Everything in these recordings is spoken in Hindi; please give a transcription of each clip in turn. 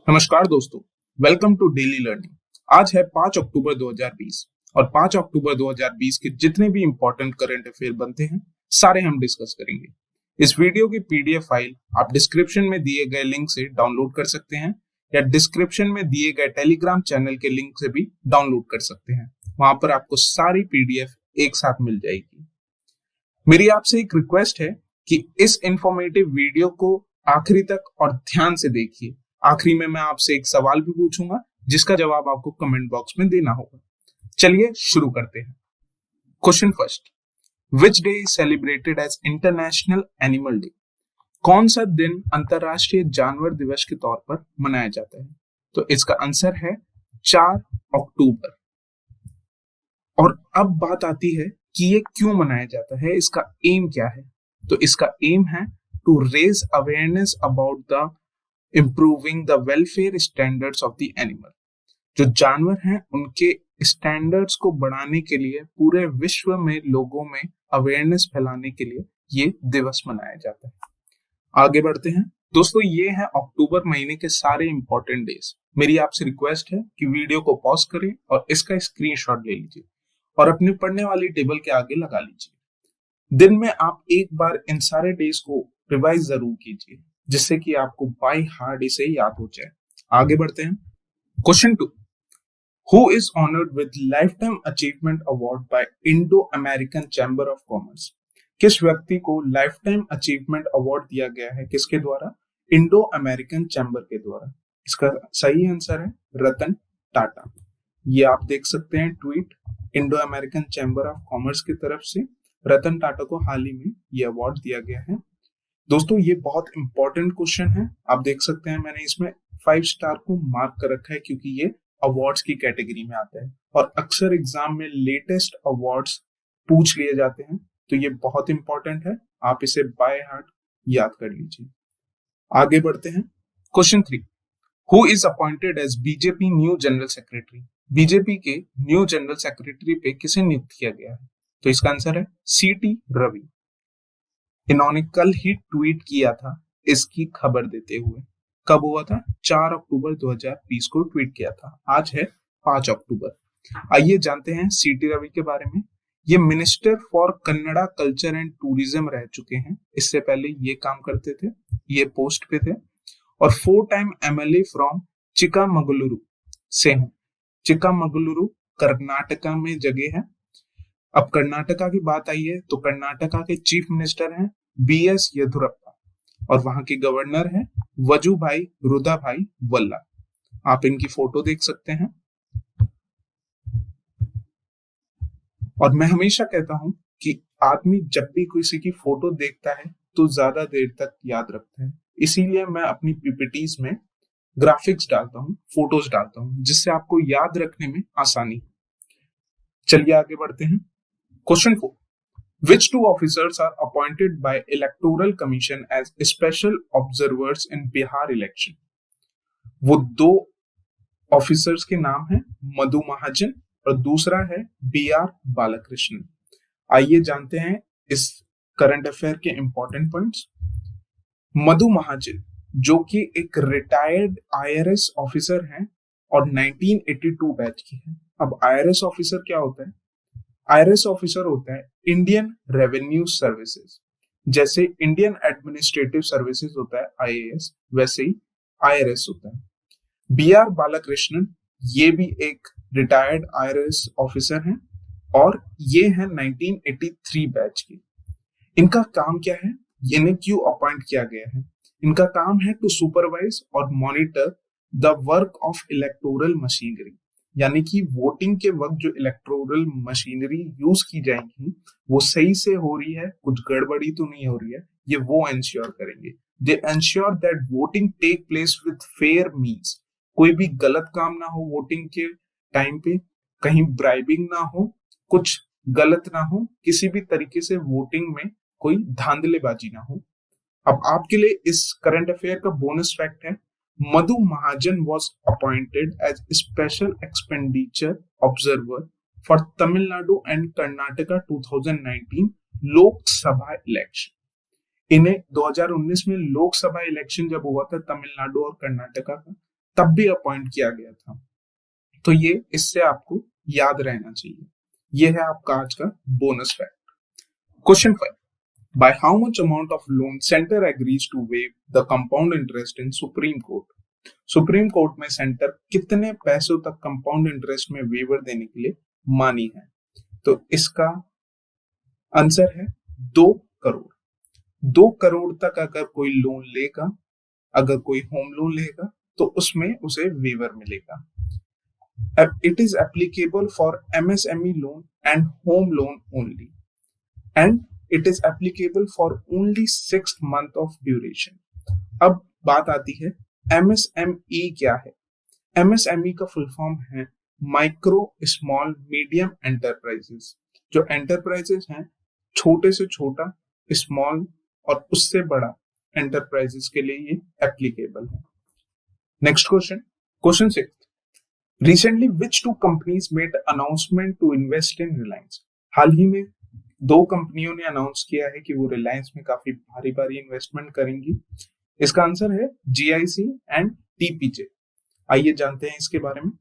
नमस्कार दोस्तों, वेलकम टू डेली लर्निंग। आज है 5 अक्टूबर 2020 और 5 अक्टूबर 2020 के जितने भी इंपॉर्टेंट करंट अफेयर बनते हैं सारे हम डिस्कस करेंगे। इस वीडियो की पीडीएफ फाइल आप डिस्क्रिप्शन में दिए गए लिंक से डाउनलोड कर सकते हैं या डिस्क्रिप्शन में दिए गए टेलीग्राम चैनल के लिंक से भी डाउनलोड कर सकते हैं। वहां पर आपको सारी पीडीएफ एक साथ मिल जाएगी। मेरी आपसे एक रिक्वेस्ट है कि इस इंफॉर्मेटिव वीडियो को आखिरी तक और ध्यान से देखिए। आखिरी में मैं आपसे एक सवाल भी पूछूंगा जिसका जवाब आपको कमेंट बॉक्स में देना होगा। चलिए शुरू करते हैं। Question first, which day is celebrated as international animal day? कौन सा दिन अंतरराष्ट्रीय जानवर दिवस के तौर पर मनाया जाता है? तो इसका आंसर है 4 अक्टूबर। और अब बात आती है कि ये क्यों मनाया जाता है, इसका एम क्या है? तो इसका एम है to raise awareness about the improving the welfare standards of the animal. जो जानवर हैं उनके स्टैंडर्ड्स को बढ़ाने के लिए पूरे विश्व में लोगों में अवेयरनेस फैलाने के लिए ये दिवस मनाया जाता है। आगे बढ़ते हैं दोस्तों, ये है अक्टूबर महीने के सारे इंपॉर्टेंट डेज। मेरी आपसे रिक्वेस्ट है कि वीडियो को पॉज करें और इसका स्क्रीनशॉट ले लीजिए और अपने पढ़ने वाली टेबल के आगे लगा लीजिए। दिन में आप एक बार इन सारे डेज को रिवाइज जरूर कीजिए जिससे कि आपको बाय हार्ट इसे याद हो जाए। आगे बढ़ते हैं। Question 2, who is honoured with life time achievement award bye Indo American chamber of commerce? किस व्यक्ति को लाइफ टाइम अचीवमेंट अवार्ड दिया गया है? किसके द्वारा? इंडो अमेरिकन चैम्बर के द्वारा। इसका सही आंसर है रतन टाटा। ये आप देख सकते हैं tweet Indo American chamber of commerce की तरफ से रतन टाटा को हाल ही में यह अवार्ड दिया गया है। दोस्तों ये बहुत इंपॉर्टेंट क्वेश्चन है। आप देख सकते हैं मैंने इसमें 5 स्टार को मार्क कर रखा है क्योंकि ये अवार्ड्स की कैटेगरी में आता है और अक्सर एग्जाम में लेटेस्ट अवार्ड्स पूछ लिए जाते हैं, तो ये बहुत इंपॉर्टेंट है। आप इसे बाय हार्ट याद कर लीजिए। आगे बढ़ते हैं। Question 3, who is appointed as BJP new general secretary? BJP के न्यू जनरल सेक्रेटरी पे किसे नियुक्त किया गया है? तो इसका आंसर है सीटी रवि। इन्होंने कल ही ट्वीट किया था इसकी खबर देते हुए। कब हुआ था? 4 अक्टूबर 2020 को ट्वीट किया था। आज है 5 अक्टूबर। आइए जानते हैं सीटी रवि के बारे में। ये minister for Kannada culture and tourism रह चुके हैं। इससे पहले ये काम करते थे, ये पोस्ट पे थे। और 4 टाइम एमएलए फ्रॉम चिकामगलुरु से हैं। चिकामगलुरु कर्नाटका में जगह है। अब कर्नाटका की बात आई है तो कर्नाटका के चीफ मिनिस्टर हैं बीएस येदुरप्पा और वहां के गवर्नर हैं वजुभाई रुदाभाई वल्ला। आप इनकी फोटो देख सकते हैं। और मैं हमेशा कहता हूं कि आदमी जब भी किसी की फोटो देखता है तो ज्यादा देर तक याद रखता है। इसीलिए मैं अपनी पीपीटीज में ग्राफिक्स डालता हूँ, फोटोज डालता हूँ, जिससे आपको याद रखने में आसानी। चलिए आगे बढ़ते हैं। Question 4, which two officers are appointed by electoral commission as special observers in Bihar election? वो 2 ऑफिसर्स के नाम हैं मधु महाजन और दूसरा है बी आर बालकृष्णन। आइए जानते हैं इस करंट अफेयर के इंपॉर्टेंट पॉइंट्स। मधु महाजन जो कि एक रिटायर्ड आईआरएस ऑफिसर हैं और 1982 बैच की है। अब आईआरएस ऑफिसर क्या होता है? आईआरएस ऑफिसर होता है इंडियन रेवेन्यू सर्विसेज। जैसे इंडियन एडमिनिस्ट्रेटिव सर्विसेज होता है आईएएस, वैसे ही आईआरएस होता है। बी आर बालकृष्णन ये भी एक रिटायर्ड आईआरएस ऑफिसर हैं और ये है 1983 बैच के। इनका काम क्या है? इन्हें क्यों अपॉइंट किया गया है? इनका काम है टू सुपरवाइज और monitor the work of electoral machinery, यानी कि वोटिंग के वक्त जो इलेक्टोरल मशीनरी यूज की जाएंगी वो सही से हो रही है, कुछ गड़बड़ी तो नहीं हो रही है, ये वो इंश्योर करेंगे। They ensure that voting take place with fair means. कोई भी गलत काम ना हो वोटिंग के टाइम पे, कहीं ब्राइबिंग ना हो, कुछ गलत ना हो, किसी भी तरीके से वोटिंग में कोई धांधलेबाजी ना हो। अब आपके लिए इस करंट अफेयर का बोनस फैक्ट है, Madhu Mahajan was appointed as special expenditure observer for Tamil Nadu and Karnataka 2019 Lok Sabha election. इन्हें 2019 में लोकसभा इलेक्शन जब हुआ था तमिलनाडु और कर्नाटका का, तब भी अपॉइंट किया गया था। तो ये इससे आपको याद रहना चाहिए। ये है आपका आज का bonus fact. Question 5, by how much amount of loan center agrees to waive the compound interest in Supreme Court? Supreme court में सेंटर कितने पैसों तक कंपाउंड इंटरेस्ट में वेवर देने के लिए मानी है? तो इसका आंसर है 2 करोड़। 2 करोड़ तक अगर कोई लोन लेगा, अगर कोई होम लोन लेगा तो उसमें उसे वेवर मिलेगा। It is applicable for MSME loan and home loan only, and it is applicable for only 6 month of duration. अब बात आती है MSME क्या है? MSME का फुल फॉर्म है माइक्रो स्मॉल मीडियम एंटरप्राइजेस। जो एंटरप्राइजेस हैं छोटे से छोटा, स्मॉल और उससे बड़ा एंटरप्राइजेस के लिए ये एप्लीकेबल है। Next question 6, recently which 2 companies made announcement to invest in Reliance? हाल ही में 2 कंपनियों ने अनाउंस किया है कि वो रिलायंस में काफी भारी इन्वेस्टमेंट करेंगी। इसका आंसर है GIC एंड TPJ। आइए जानते हैं इसके बारे में।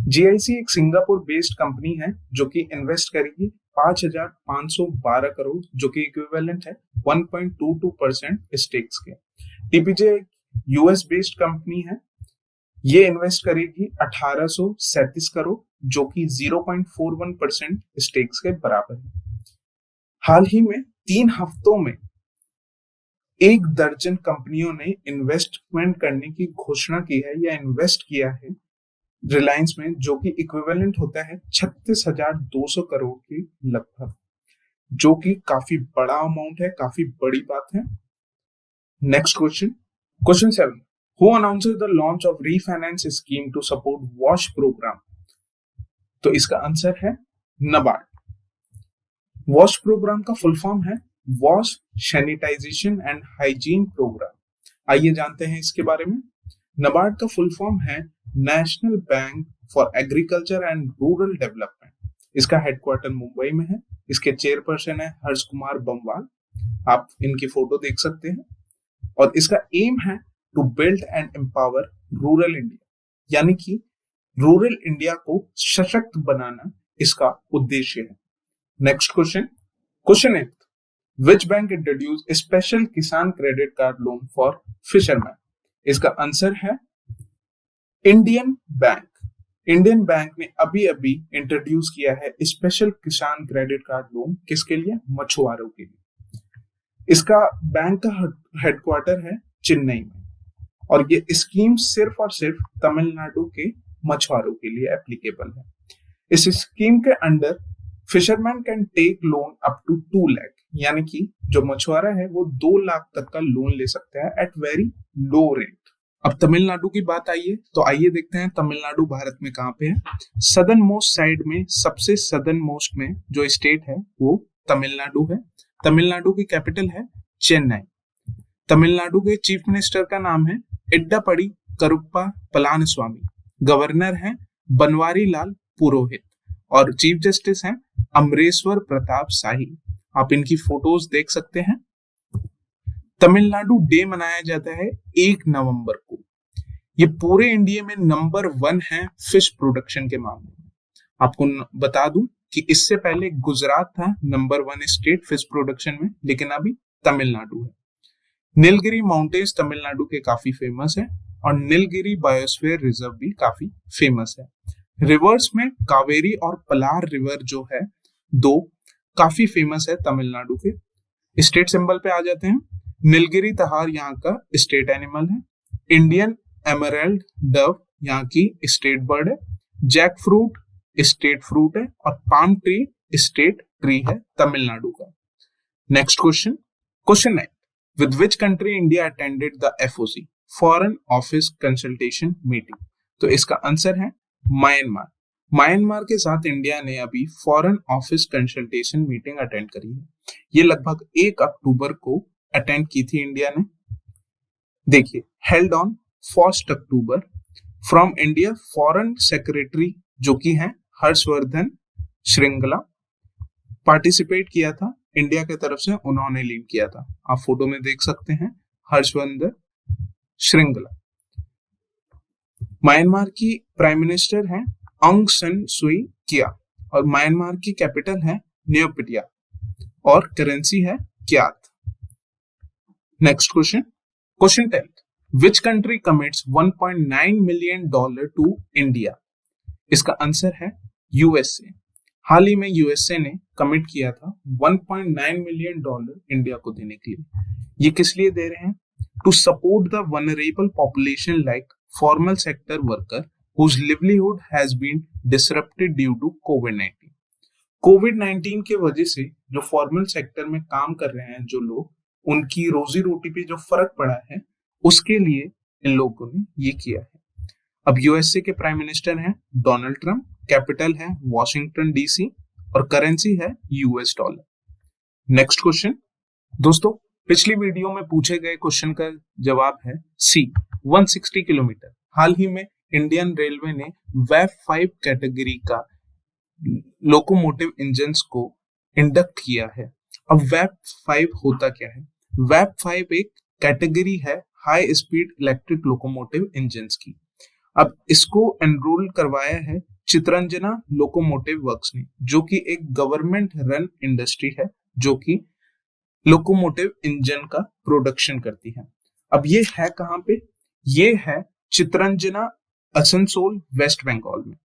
GIC एक सिंगापुर बेस्ड कंपनी है जो कि इन्वेस्ट करेगी 5,512 करोड़, जो कि इक्विवेलेंट है 1.22% स्टेक्स के। TPJ एक US बेस्ड कंपनी है, ये इन्वेस्ट करेगी 1837 करोड़, जो कि 0.41% स्टेक्स के बराबर है। हाल ही में 3 हफ्तों में 1 दर्जन कंपनियों ने इन्वेस्टमेंट करने की घोषणा की है या इन्वेस्ट किया है रिलायंस में, जो कि इक्विवेलेंट होता है 36,200 करोड़ के लगभग, जो कि काफी बड़ा अमाउंट है, काफी बड़ी बात है। Next question 7, Who announces the launch of refinance scheme to support WASH program? तो इसका आंसर है NABARD। WASH प्रोग्राम का फुल फॉर्म है wash sanitisation and hygiene programme. आइए जानते हैं इसके बारे में। NABARD का फुल फॉर्म है national bank for agriculture and rural development. इसका हेडक्वार्टर मुंबई में है। इसके चेयरपर्सन है हर्ष कुमार बमवाल, आप इनकी फोटो देख सकते हैं। और इसका एम है to build and empower rural India, यानी कि रूरल इंडिया को सशक्त बनाना इसका उद्देश्य है। Next question 8, which bank introduce special Kisan credit card loan for fisherman? इसका आंसर है इंडियन बैंक। इंडियन बैंक ने अभी इंट्रोड्यूस किया है special Kisan credit card loan, किसके लिए? मछुआरों के लिए। इसका बैंक का हेडक्वार्टर है चेन्नई में, और ये स्कीम सिर्फ और सिर्फ तमिलनाडु के मछुआरों के लिए एप्लीकेबल है। इस स्कीम के under fisherman can take loan up to 2 lakh, यानी कि जो मछुआरा है वो 2 लाख तक का लोन ले सकता है एट वेरी लो रेट। अब तमिलनाडु की बात आइए, तो आइए देखते हैं तमिलनाडु भारत में कहाँ पे है। सदर्न मोस्ट साइड में, सबसे सदर्न मोस्ट में जो स्टेट है वो तमिलनाडु है। तमिलनाडु की कैपिटल है चेन्नई। तमिलनाडु के चीफ मिनिस्टर का नाम है एड्डापड़ी करुप्पा पलानीस्वामी। गवर्नर है बनवारी लाल पुरोहित, और चीफ जस्टिस हैं अमरेश्वर प्रताप शाही। आप इनकी फोटोज देख सकते हैं। तमिलनाडु डे मनाया जाता है 1 नवंबर को। ये पूरे इंडिया में नंबर 1 है फिश प्रोडक्शन के मामले में। आपको बता दूं कि इससे पहले गुजरात था नंबर 1 स्टेट फिश प्रोडक्शन में, लेकिन अभी तमिलनाडु है। नीलगिरी माउंटेन्स तमिलनाडु के काफी फेमस है, और नीलगिरी बायोस्फीयर रिजर्व भी काफी फेमस है। रिवर्स में कावेरी और पलार रिवर जो है 2 काफी फेमस है तमिलनाडु के। स्टेट सिंबल पे आ जाते हैं। नीलगिरी तहार यहाँ का स्टेट एनिमल है। इंडियन एमरल्ड डव यहाँ की स्टेट बर्ड है। जैक फ्रूट स्टेट फ्रूट है, और पाम ट्री स्टेट ट्री है तमिलनाडु का। Next question 9, with which country India attended the FOC Foreign Office Consultation Meeting? तो इसका आंसर है म्यांमार। म्यांमार के साथ इंडिया ने अभी foreign office consultation meeting attend करी है। ये लगभग 1 अक्टूबर को अटेंड की थी इंडिया ने। देखिए, held on 1 October from India foreign secretary जो कि है हर्षवर्धन श्रृंगला पार्टिसिपेट किया था। इंडिया की तरफ से उन्होंने लीड किया था। आप फोटो में देख सकते हैं हर्षवर्धन श्रृंगला। म्यांमार की प्राइम मिनिस्टर हैं ऑन्ग सन सुई किया और म्यांमार की कैपिटल है न्यूपिटिया और करेंसी है kyat. Next question, question 10, which country commits $1.9 million to India? इसका आंसर है यूएसए। हाल ही में यूएसए ने कमिट किया था $1.9 मिलियन इंडिया को देने के लिए। ये किस लिए दे रहे हैं? To support the vulnerable population like formal sector worker whose livelihood has been disrupted due to COVID-19। कोविड-19 के वजह से जो फॉर्मल सेक्टर में काम कर रहे हैं जो लोग, उनकी रोजी रोटी पे जो फर्क पड़ा है, उसके लिए इन लोगों ने ये किया है। अब यूएसए के प्राइम मिनिस्टर हैं डोनाल्ड ट्रंप, कैपिटल है वॉशिंगटन डीसी और करेंसी है यूएस डॉलर। नेक्स्ट क्वेश्चन दोस्तों, पिछली वीडियो में पूछे गए क्वेश्चन का जवाब है सी, 160 किलोमीटर। हाल ही में इंडियन रेलवे ने वैप 5 कैटेगरी का लोकोमोटिव इंजन्स को इंडक्ट किया है। अब वैप 5 होता क्या है? वैप 5 एक कैटेगरी है high speed electric locomotive engines की। अब इसको एनरोल करवाया है चितरंजना लोकोमोटिव वर्क्स ने, जो कि एक गवर्नमेंट रन इंडस्ट्री है जो कि लोकोमोटिव इंजन का प्रोडक्शन करती है। अब ये है कहां पे? ये है चितरंजना, असनसोल, वेस्ट बंगाल में।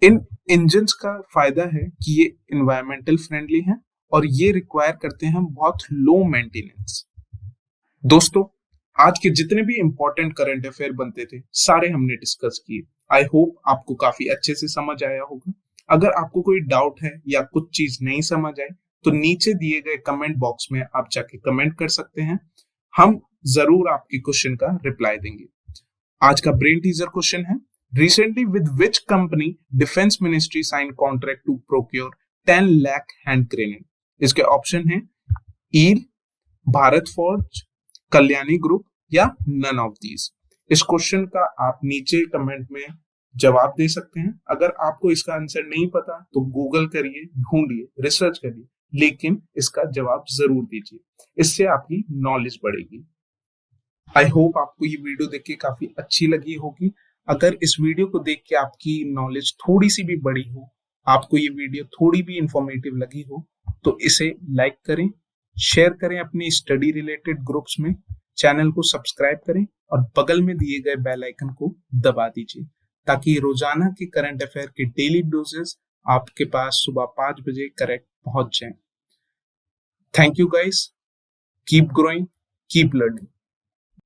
इन इंजन्स का फायदा है कि ये इन्वायरमेंटल फ्रेंडली हैं और ये रिक्वायर करते हैं बहुत लो मेंटेनेंस। दोस्तों, आज के जितने भी इंपॉर्टेंट करंट अफेयर बनते थे सारे हमने डिस्कस किए। आई होप आपको काफी अच्छे से समझ आया होगा। अगर आपको कोई डाउट है या कुछ चीज नहीं समझ आए तो नीचे दिए गए कमेंट बॉक्स में आप जाके कमेंट कर सकते हैं, हम जरूर आपके क्वेश्चन का रिप्लाई देंगे। आज का ब्रेन टीजर क्वेश्चन है, recently with which company defence ministry sign contract to procure 10 lakh hand grenade? इसके ऑप्शन है ईल, भारत फोर्ज, कल्याणी ग्रुप या नन ऑफ दीज। इस क्वेश्चन का आप नीचे कमेंट में जवाब दे सकते हैं। अगर आपको इसका आंसर नहीं पता तो गूगल करिए, ढूंढिए, रिसर्च करिए, लेकिन इसका जवाब जरूर दीजिए, इससे आपकी नॉलेज बढ़ेगी। आई होप आपको ये वीडियो देख के काफी अच्छी लगी होगी। अगर इस वीडियो को देख के आपकी नॉलेज थोड़ी सी भी बढ़ी हो, आपको ये वीडियो थोड़ी भी इंफॉर्मेटिव लगी हो, तो इसे लाइक करें, शेयर करें अपनी स्टडी रिलेटेड ग्रुप्स में, चैनल को सब्सक्राइब करें और बगल में दिए गए बेल आइकन को दबा दीजिए ताकि रोजाना के करंट अफेयर के डेली डोजेस आपके पास सुबह 5 बजे करेक्ट पहुंच जाएं। Thank you guys, keep growing, keep learning.